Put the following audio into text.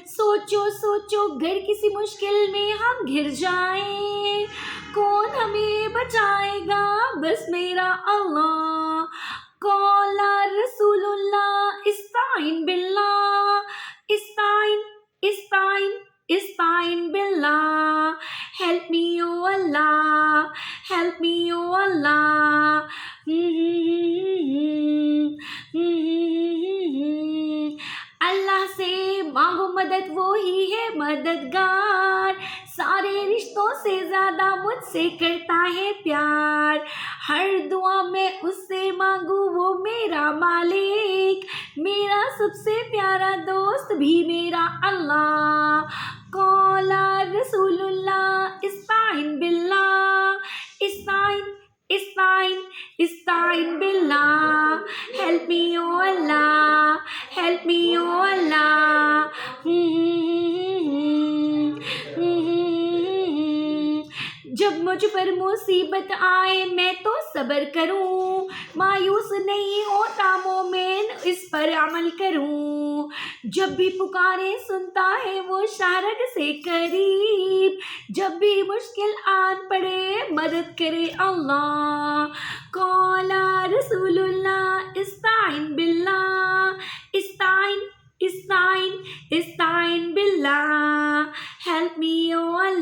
سوچو سوچو گر کسی مشکل میں ہم گر جائیں، کون ہمیں بچائے گا؟ بس میرا اللہ۔ قال رسول اللہ استعین باللہ، استعین استعین استعین باللہ، ہیلپ می او اللہ، ہیلپ می او اللہ۔ اللہ سے مانگو مدد، وہی ہے مددگار، سارے رشتوں سے زیادہ مجھ سے کرتا ہے پیار، ہر دعا میں اس سے مانگو وہ میرا مالک، میرا سب سے پیارا دوست بھی میرا اللہ۔ قال رسول اللہ استعین باللہ، استعین استعین استعین باللہ، ہیلپ می او اللہ، ہیلپ می او اللہ۔ جب مجھ پر مصیبت آئے میں تو صبر کروں، مایوس نہیں ہوتا مومن اس پر عمل کروں، جب بھی پکارے سنتا ہے وہ شارگ سے قریب، جب بھی مشکل آن پڑے مدد کرے اللہ۔ قال رسول اللہ استعین باللہ، استعین استعین استعین باللہ، ہیلپ می او اللہ۔